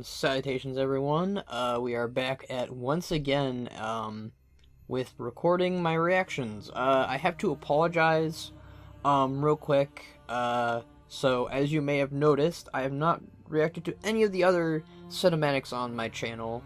Salutations everyone, we are back at once again, with recording my reactions. I have to apologize, real quick, so as you may have noticed, I have not reacted to any of the other cinematics on my channel,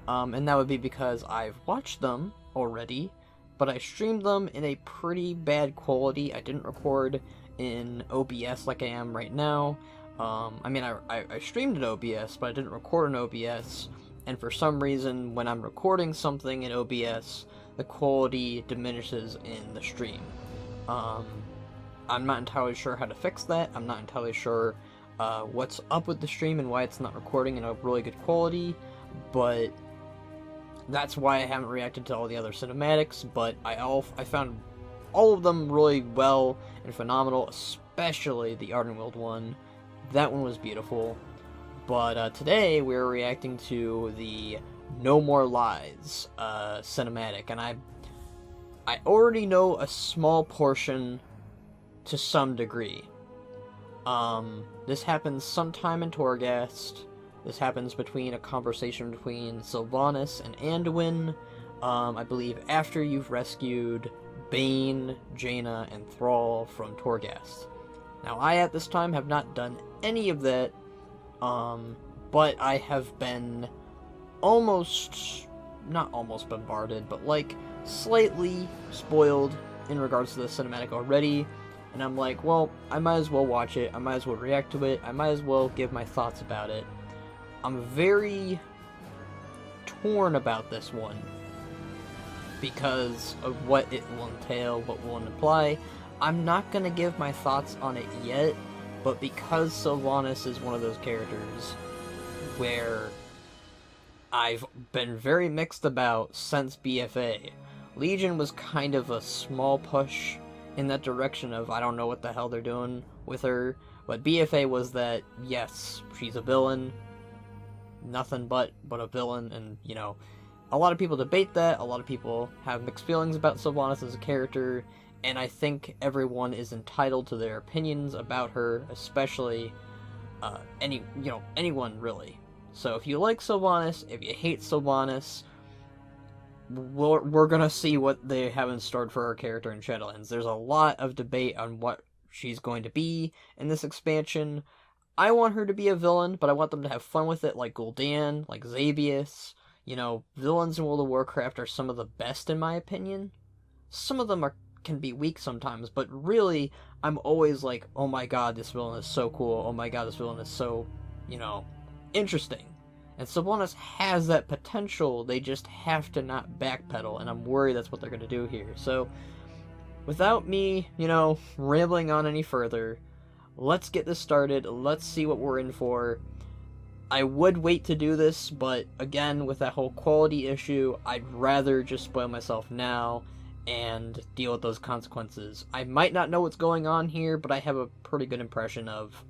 and that would be because I've watched them already, but I streamed them in a pretty bad quality. I didn't record in OBS like I am right now. I streamed in OBS, but I didn't record in OBS, and for some reason, when I'm recording something in OBS, the quality diminishes in the stream. I'm not entirely sure how to fix that. I'm not entirely sure what's up with the stream and why it's not recording in a really good quality, but that's why I haven't reacted to all the other cinematics, but I found all of them really well and phenomenal, especially the Ardenweald one. That one was beautiful. But today we're reacting to the No More Lies cinematic, and I already know a small portion to some degree. This happens sometime in Torghast. This happens between a conversation between Sylvanas and Anduin, I believe after you've rescued Bane, Jaina, and Thrall from Torghast. Now, I, at this time, have not done any of that, but I have been not almost bombarded, but, like, slightly spoiled in regards to the cinematic already, and I'm like, well, I might as well watch it, I might as well react to it, I might as well give my thoughts about it. I'm very torn about this one, because of what it will entail, what will imply. I'm not going to give my thoughts on it yet, but because Sylvanas is one of those characters where I've been very mixed about since BFA. Legion was kind of a small push in that direction of I don't know what the hell they're doing with her, but BFA was that, yes, she's a villain, nothing but a villain, and, you know, a lot of people debate that, a lot of people have mixed feelings about Sylvanas as a character, and I think everyone is entitled to their opinions about her, especially anyone really. So if you like Sylvanas, if you hate Sylvanas, we're gonna see what they have in store for her character in Shadowlands. There's a lot of debate on what she's going to be in this expansion. I want her to be a villain, but I want them to have fun with it, like Gul'dan, like Xavius. You know, villains in World of Warcraft are some of the best in my opinion. Some of them can be weak sometimes, but really, I'm always like, oh my god, this villain is so cool, oh my god, this villain is so, you know, interesting. And Sylvanas has that potential, they just have to not backpedal, and I'm worried that's what they're going to do here. So, without me, you know, rambling on any further, let's get this started, let's see what we're in for. I would wait to do this, but again, with that whole quality issue, I'd rather just spoil myself now and deal with those consequences. I might not know what's going on here, but I have a pretty good impression of,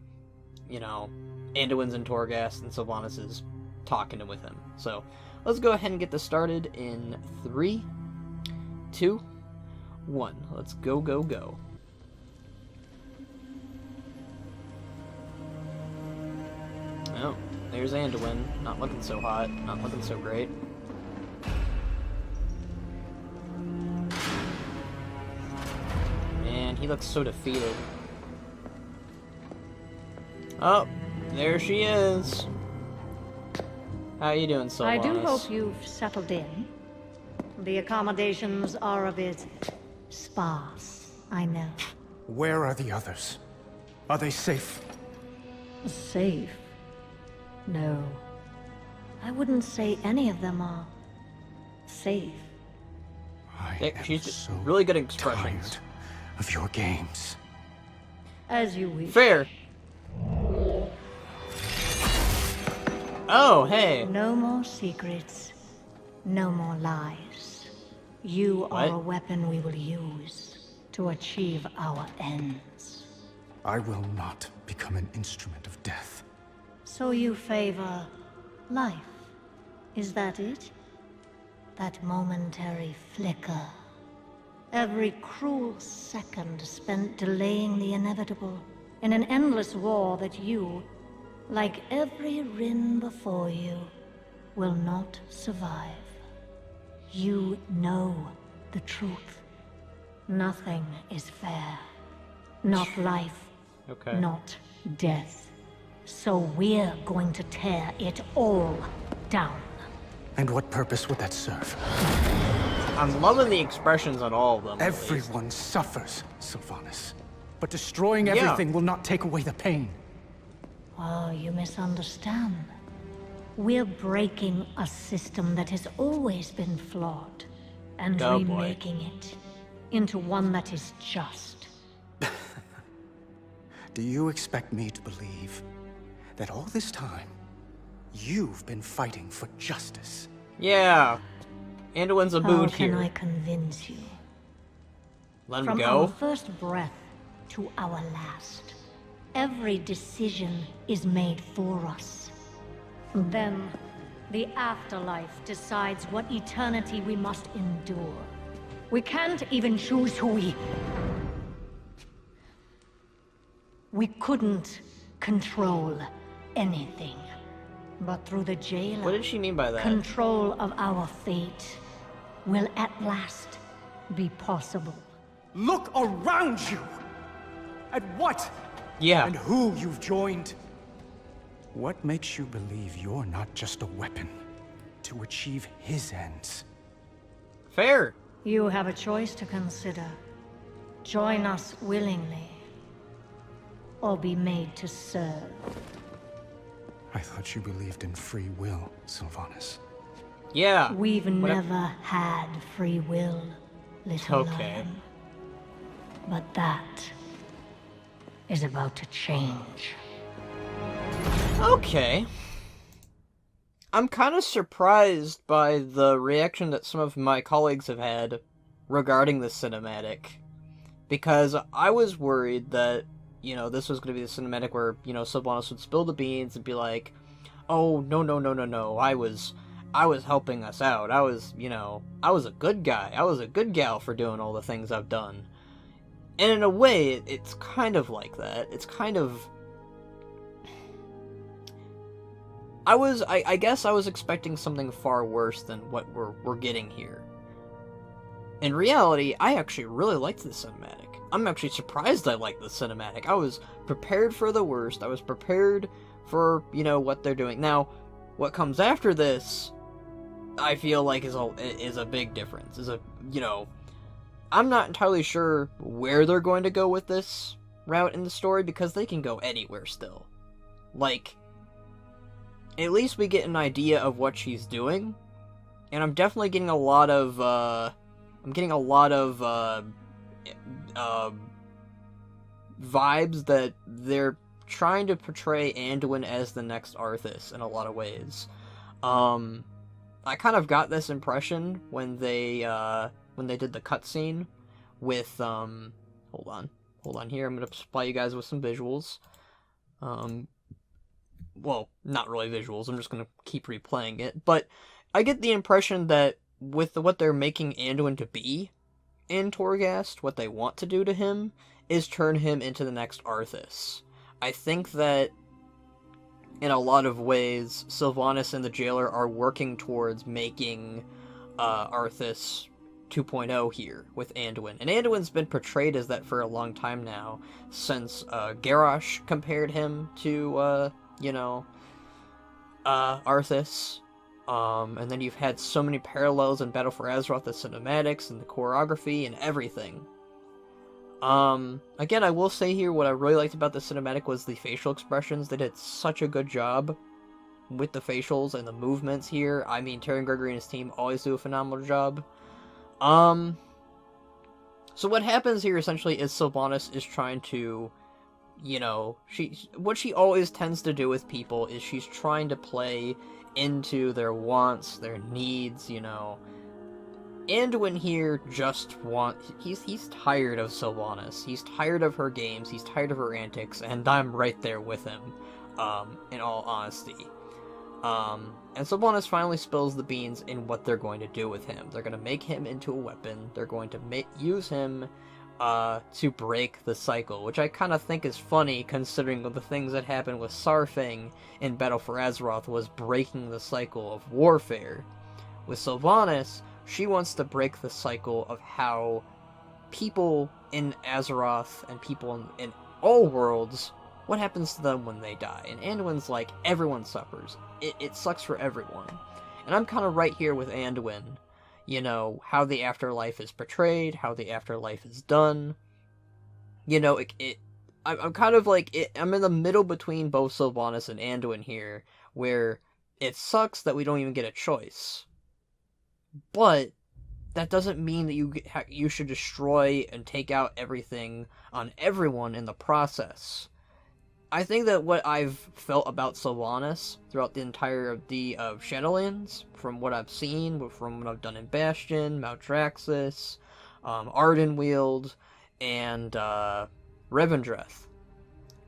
you know, Anduin's in Torghast and Sylvanas is talking with him. So, let's go ahead and get this started in 3, 2, 1. Let's go, go, go. Oh, there's Anduin. Not looking so hot, not looking so great. He looks so defeated. Oh, there she is. How you doing, Sylvanas? I do hope you've settled in. The accommodations are a bit sparse, I know. Where are the others? Are they safe? Safe? No. I wouldn't say any of them are safe. She's so really good at expressions. Tired of your games. As you wish. Fair. Oh, hey. No more secrets. No more lies. You are a weapon we will use to achieve our ends. I will not become an instrument of death. So you favor life. Is that it? That momentary flicker. Every cruel second spent delaying the inevitable in an endless war that you like every Wrynn before you, will not survive. You know the truth. Nothing is fair. Not life, Okay. not death. So we're going to tear it all down. And what purpose would that serve? I'm loving the expressions on all of them. Everyone suffers, Sylvanas. But destroying Yeah. everything will not take away the pain. Oh, you misunderstand. We're breaking a system that has always been flawed and Oh, boy. remaking it into one that is just. Do you expect me to believe that all this time, you've been fighting for justice? Yeah. Anduin's a How boot can here. I convince you? Let him From go. our first breath to our last, every decision is made for us. Then, the afterlife decides what eternity we must endure. We can't even choose who we couldn't control anything. But through the jailer, What did she mean by that? control of our fate will at last be possible. Look around you! At what Yeah. and who you've joined. What makes you believe you're not just a weapon to achieve his ends? Fair. You have a choice to consider. Join us willingly, or be made to serve. I thought you believed in free will, Sylvanas. Yeah. We've What- never had free will, little Okay. lion. But that is about to change. Okay. I'm kind of surprised by the reaction that some of my colleagues have had regarding the cinematic. Because I was worried that, this was going to be the cinematic where, Sylvanas would spill the beans and be like, oh, no, I was helping us out. I was a good guy. I was a good gal for doing all the things I've done. And in a way, it's kind of like that. It's kind of... I guess I was expecting something far worse than what we're getting here. In reality, I actually really liked the cinematic. I'm actually surprised I liked the cinematic. I was prepared for the worst. I was prepared for, what they're doing. Now, what comes after this, I feel like is a big difference. I'm not entirely sure where they're going to go with this route in the story, because they can go anywhere still. Like, at least we get an idea of what she's doing, and I'm definitely getting a lot of, vibes that they're trying to portray Anduin as the next Arthas in a lot of ways. I kind of got this impression when they did the cutscene with, hold on here, I'm gonna supply you guys with some visuals. Well, not really visuals, I'm just gonna keep replaying it, but I get the impression that with what they're making Anduin to be in Torghast, what they want to do to him is turn him into the next Arthas. I think that in a lot of ways, Sylvanas and the Jailer are working towards making Arthas 2.0 here with Anduin. And Anduin's been portrayed as that for a long time now, since Garrosh compared him to, Arthas. And then you've had so many parallels in Battle for Azeroth, the cinematics and the choreography and everything. Again, I will say here, what I really liked about the cinematic was the facial expressions. They did such a good job with the facials and the movements here. I mean, Terry Gregory and his team always do a phenomenal job. So what happens here essentially is Sylvanas is trying to, what she always tends to do with people is she's trying to play into their wants, their needs, Anduin here he's tired of Sylvanas. He's tired of her games, he's tired of her antics, and I'm right there with him, in all honesty. And Sylvanas finally spills the beans in what they're going to do with him. They're going to make him into a weapon. They're going to use him to break the cycle, which I kind of think is funny considering the things that happened with Sarfang in Battle for Azeroth was breaking the cycle of warfare. With Sylvanas, she wants to break the cycle of how people in Azeroth and people in all worlds, what happens to them when they die? And Anduin's like, everyone suffers. It sucks for everyone. And I'm kind of right here with Anduin. You know, how the afterlife is portrayed, how the afterlife is done. You know, I'm kind of like, I'm in the middle between both Sylvanas and Anduin here, where it sucks that we don't even get a choice. But that doesn't mean that you should destroy and take out everything on everyone in the process. I think that what I've felt about Sylvanas throughout the entirety of Shadowlands, from what I've seen, from what I've done in Bastion, Maldraxxus, Ardenweald, and Revendreth,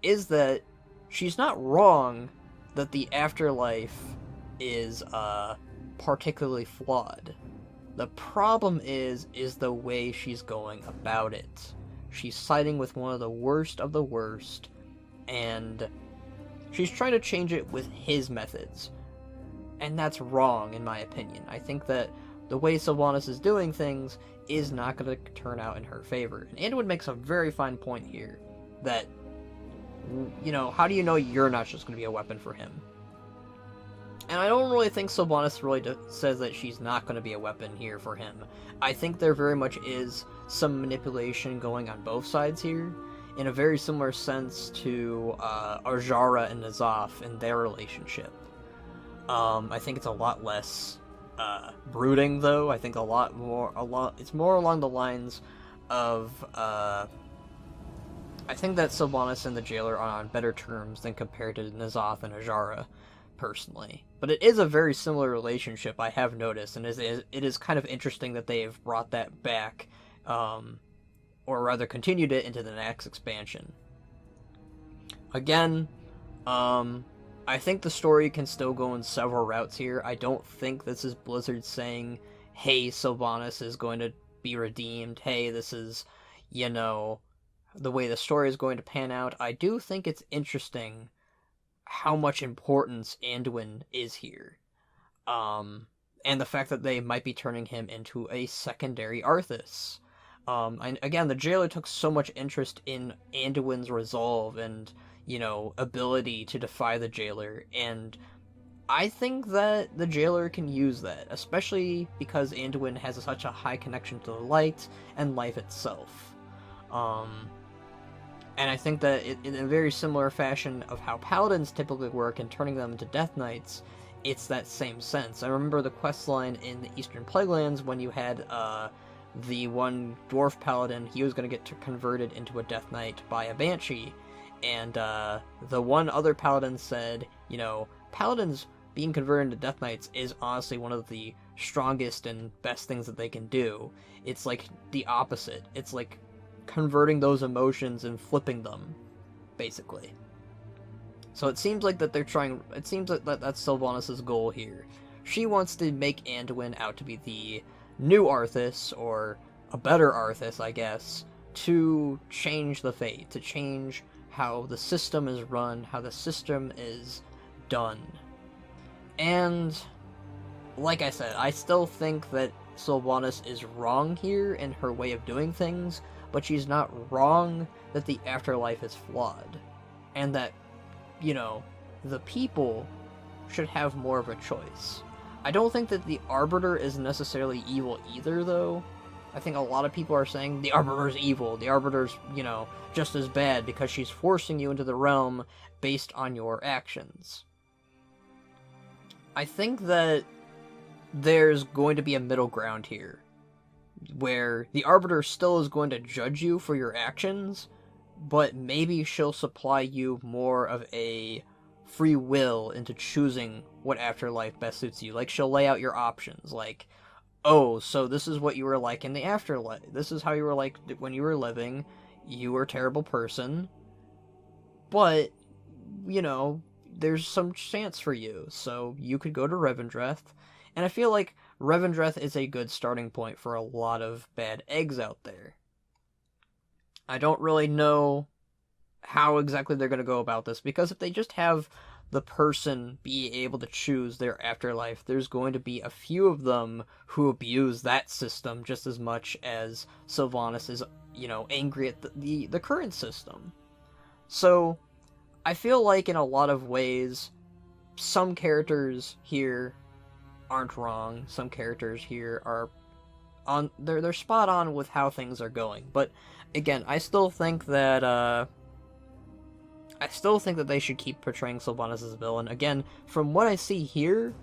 is that she's not wrong that the afterlife is particularly flawed. The problem is the way she's going about it. She's siding with one of the worst, and she's trying to change it with his methods. And that's wrong, in my opinion. I think that the way Sylvanas is doing things is not going to turn out in her favor. And Anduin makes a very fine point here, that, you know, how do you know you're not just going to be a weapon for him? And I don't really think Sylvanas really says that she's not going to be a weapon here for him. I think there very much is some manipulation going on both sides here, in a very similar sense to Arjara and N'Zoth and their relationship. I think it's a lot less brooding, though. I think it's more along the lines of I think that Sylvanas and the Jailer are on better terms than compared to N'Zoth and Arjara, personally. But it is a very similar relationship, I have noticed, and it is kind of interesting that they've brought that back, or rather continued it into the next expansion. Again, I think the story can still go in several routes here. I don't think this is Blizzard saying, hey, Sylvanas is going to be redeemed, hey, this is, you know, the way the story is going to pan out. I do think it's interesting how much importance Anduin is here. And the fact that they might be turning him into a secondary Arthas. And again, the Jailer took so much interest in Anduin's resolve and, you know, ability to defy the Jailer, and I think that the Jailer can use that, especially because Anduin has such a high connection to the light and life itself. And I think that in a very similar fashion of how Paladins typically work and turning them into Death Knights, it's that same sense. I remember the questline in the Eastern Plaguelands when you had, the one Dwarf Paladin, he was going to get converted into a Death Knight by a Banshee, and the one other Paladin said, you know, Paladins being converted into Death Knights is honestly one of the strongest and best things that they can do. It's like the opposite. It's like converting those emotions and flipping them, basically. So it seems like that it seems like that's Sylvanas' goal here. She wants to make Anduin out to be the new Arthas, or a better Arthas, I guess, to change the fate, to change how the system is run, how the system is done. And, like I said, I still think that Sylvanas is wrong here in her way of doing things, but she's not wrong that the afterlife is flawed. And that, you know, the people should have more of a choice. I don't think that the Arbiter is necessarily evil either, though. I think a lot of people are saying the Arbiter's evil, the Arbiter's, you know, just as bad because she's forcing you into the realm based on your actions. I think that there's going to be a middle ground here, where the Arbiter still is going to judge you for your actions, but maybe she'll supply you more of a free will into choosing what afterlife best suits you. Like, she'll lay out your options, like, oh, so this is what you were like in the afterlife. This is how you were like when you were living. You were a terrible person, but, you know, there's some chance for you, so you could go to Revendreth. And I feel like Revendreth is a good starting point for a lot of bad eggs out there. I don't really know how exactly they're going to go about this, because if they just have the person be able to choose their afterlife, there's going to be a few of them who abuse that system just as much as Sylvanas is, angry at the current system. So I feel like in a lot of ways, some characters here aren't wrong. Some characters here are they're spot on with how things are going. But again, I still think that they should keep portraying Sylvanas as a villain. Again, from what I see here,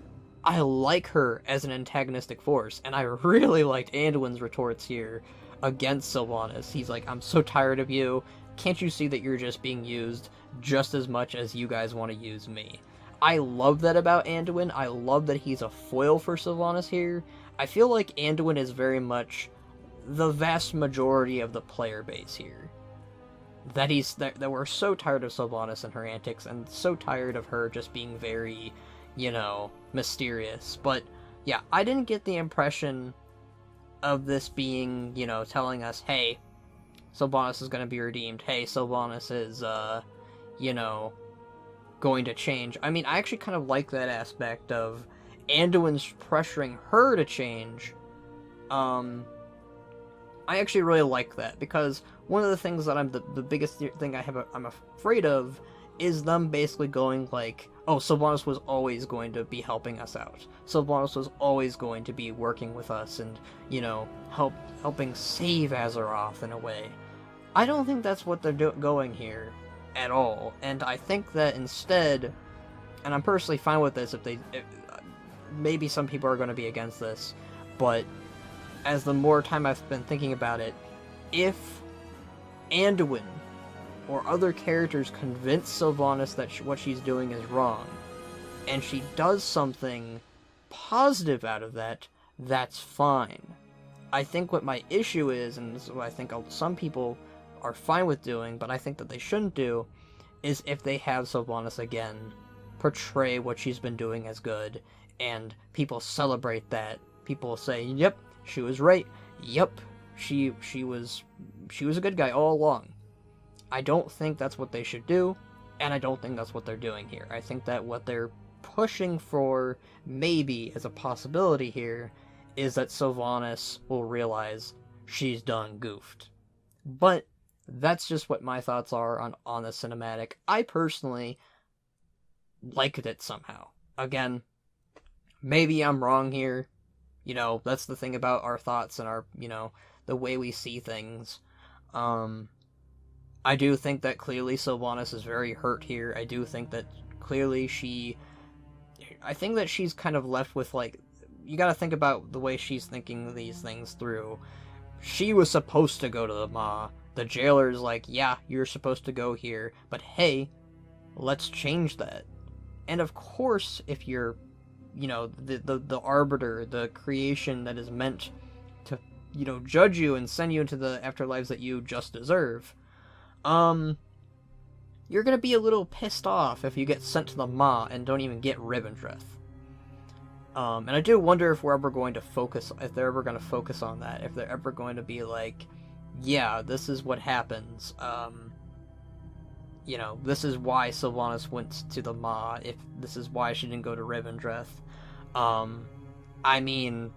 I like her as an antagonistic force, and I really liked Anduin's retorts here against Sylvanas. He's like, I'm so tired of you. Can't you see that you're just being used just as much as you guys want to use me? I love that about Anduin. I love that he's a foil for Sylvanas here. I feel like Anduin is very much the vast majority of the player base here. That we're so tired of Sylvanas and her antics, and so tired of her just being very, mysterious. But yeah, I didn't get the impression of this being, telling us, hey, Sylvanas is going to be redeemed. Hey, Sylvanas is, going to change. I mean, I actually kind of like that aspect of Anduin's pressuring her to change. I actually really like that, because one of the things that the biggest thing I'm afraid of is them basically going like, oh, Sylvanas was always going to be helping us out. Sylvanas was always going to be working with us and, helping save Azeroth in a way. I don't think that's what they're going here at all, and I think that instead, and I'm personally fine with this, maybe some people are going to be against this, but as the more time I've been thinking about it, if Anduin or other characters convince Sylvanas that what she's doing is wrong, and she does something positive out of that, that's fine. I think what my issue is, and this is what I think some people are fine with doing, but I think that they shouldn't do, is if they have Sylvanas again portray what she's been doing as good, and people celebrate that. People say, yep, she was right. Yep, she was a good guy all along. I don't think that's what they should do, and I don't think that's what they're doing here. I think that what they're pushing for, maybe as a possibility here, is that Sylvanas will realize she's done goofed. But that's just what my thoughts are on the cinematic. I personally liked it somehow. Again, maybe I'm wrong here. That's the thing about our thoughts and our, the way we see things. I do think that clearly Sylvanas is very hurt here. I do think that clearly I think that she's kind of left with, like, you gotta think about the way she's thinking these things through. She was supposed to go to the Maw. The jailer's like, yeah, you're supposed to go here, but hey, let's change that. And of course, if you're, the arbiter, the creation that is meant to, judge you and send you into the afterlives that you just deserve, you're gonna be a little pissed off if you get sent to the Maw and don't even get Rivendreth. And I do wonder if they're ever going to focus on that, if they're ever going to be like, yeah, this is what happens, this is why Sylvanas went to the Maw, if this is why she didn't go to Rivendreth. I mean,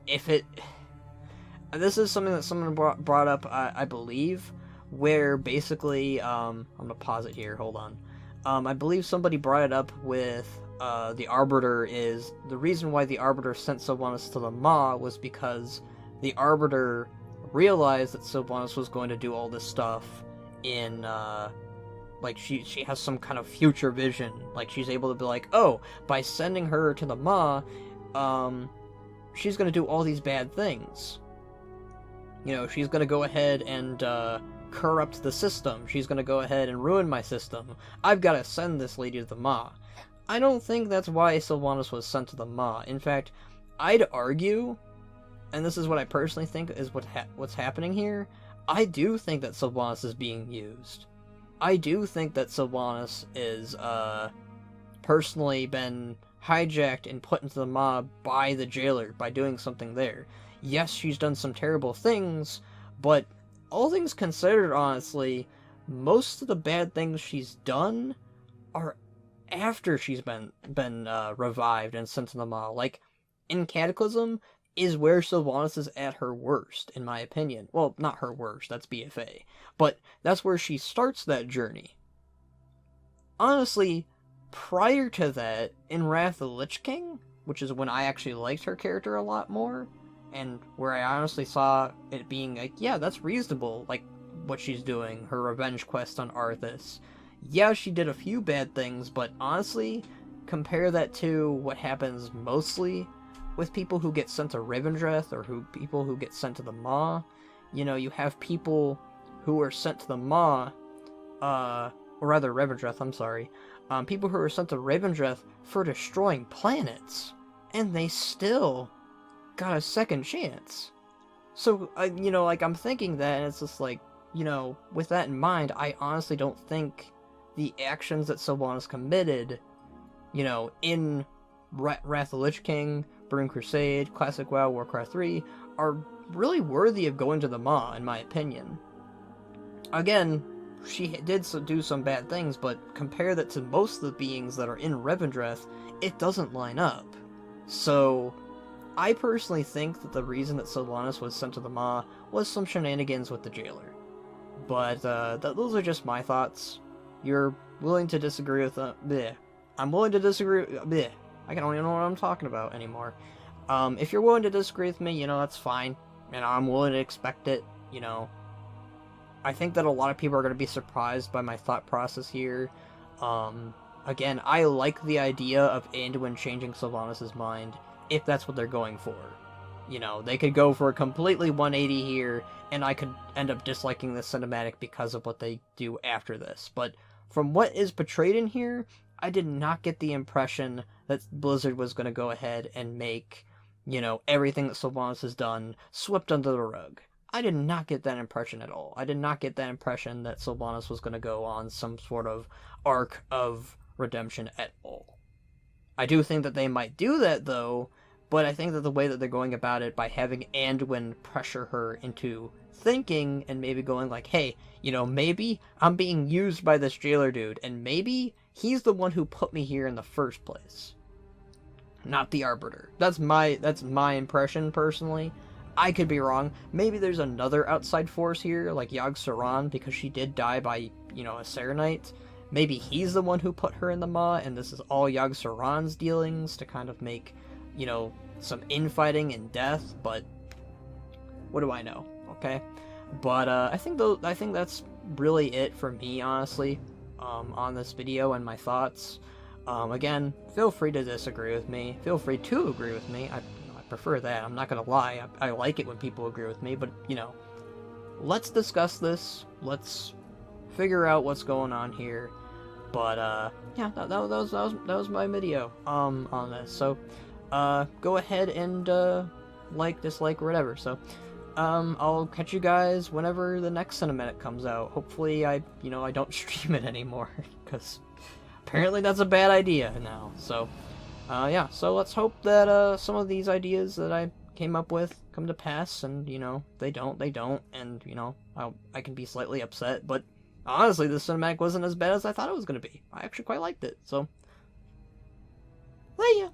this is something that someone brought up, I believe, where basically, I'm gonna pause it here, hold on. I believe somebody brought it up with, the Arbiter is, the reason why the Arbiter sent Sylvanas to the Maw was because the Arbiter realized that Sylvanas was going to do all this stuff in, like, she has some kind of future vision. Like, she's able to be like, oh, by sending her to the Maw, she's gonna do all these bad things. She's gonna go ahead and, corrupt the system. She's gonna go ahead and ruin my system. I've gotta send this lady to the Maw. I don't think that's why Sylvanas was sent to the Maw. In fact, I'd argue, and this is what I personally think is what's happening here, I do think that Sylvanas is being used. I do think that Sylvanas is, personally been hijacked and put into the Maw by the jailer, by doing something there. Yes, she's done some terrible things, but all things considered, honestly, most of the bad things she's done are after she's been revived and sent to the Maw. Like, in Cataclysm is where Sylvanas is at her worst, in my opinion. Well, not her worst, that's BFA. But that's where she starts that journey. Honestly, prior to that, in Wrath of the Lich King, which is when I actually liked her character a lot more, and where I honestly saw it being like, yeah, that's reasonable, like, what she's doing, her revenge quest on Arthas. Yeah, she did a few bad things, but honestly, compare that to what happens mostly with people who get sent to Revendreth, or people who get sent to the Maw. You know, you have people who are sent to the Maw, or rather Revendreth, I'm sorry, people who are sent to Revendreth for destroying planets, and they still got a second chance. So, you know, like, I'm thinking that, and it's just like, you know, with that in mind, I honestly don't think the actions that Sylvanas committed, you know, in Wrath of the Lich King, Burning Crusade, Classic WoW, Warcraft 3, are really worthy of going to the Maw, in my opinion. Again, she did do some bad things, but compare that to most of the beings that are in Revendreth, it doesn't line up. So, I personally think that the reason that Sylvanas was sent to the Maw was some shenanigans with the jailer. But, those are just my thoughts. You're willing to disagree with them. Bleh. I'm willing to disagree. Bleh. I don't even know what I'm talking about anymore. If you're willing to disagree with me, you know, that's fine. And I'm willing to expect it, you know. I think that a lot of people are going to be surprised by my thought process here. Again, I like the idea of Anduin changing Sylvanas' mind, if that's what they're going for. You know, they could go for a completely 180 here, and I could end up disliking this cinematic because of what they do after this. But from what is portrayed in here, I did not get the impression that Blizzard was going to go ahead and make, you know, everything that Sylvanas has done swept under the rug. I did not get that impression at all. I did not get that impression that Sylvanas was going to go on some sort of arc of redemption at all. I do think that they might do that, though, but I think that the way that they're going about it, by having Anduin pressure her into thinking and maybe going like, hey, you know, maybe I'm being used by this jailer dude, and maybe he's the one who put me here in the first place, not the Arbiter. That's my impression, personally. I could be wrong. Maybe there's another outside force here, like Yogg-Saron, because she did die by, you know, a Serenite. Maybe he's the one who put her in the Maw, and this is all Yogg-Saron's dealings to kind of make, you know, some infighting and death, but what do I know, okay? But, I think that's really it for me, honestly, on this video and my thoughts. Again, feel free to disagree with me. Feel free to agree with me. I prefer that. I'm not gonna lie. I like it when people agree with me, but, you know, let's discuss this. Let's figure out what's going on here. But, yeah, that was my video, on this. So, go ahead and, like, dislike, or whatever. So, I'll catch you guys whenever the next cinematic comes out. Hopefully I don't stream it anymore, because apparently that's a bad idea now. So, yeah, so let's hope that, some of these ideas that I came up with come to pass, and, you know, they don't, and, you know, I can be slightly upset, but honestly, this cinematic wasn't as bad as I thought it was going to be. I actually quite liked it, so, see ya!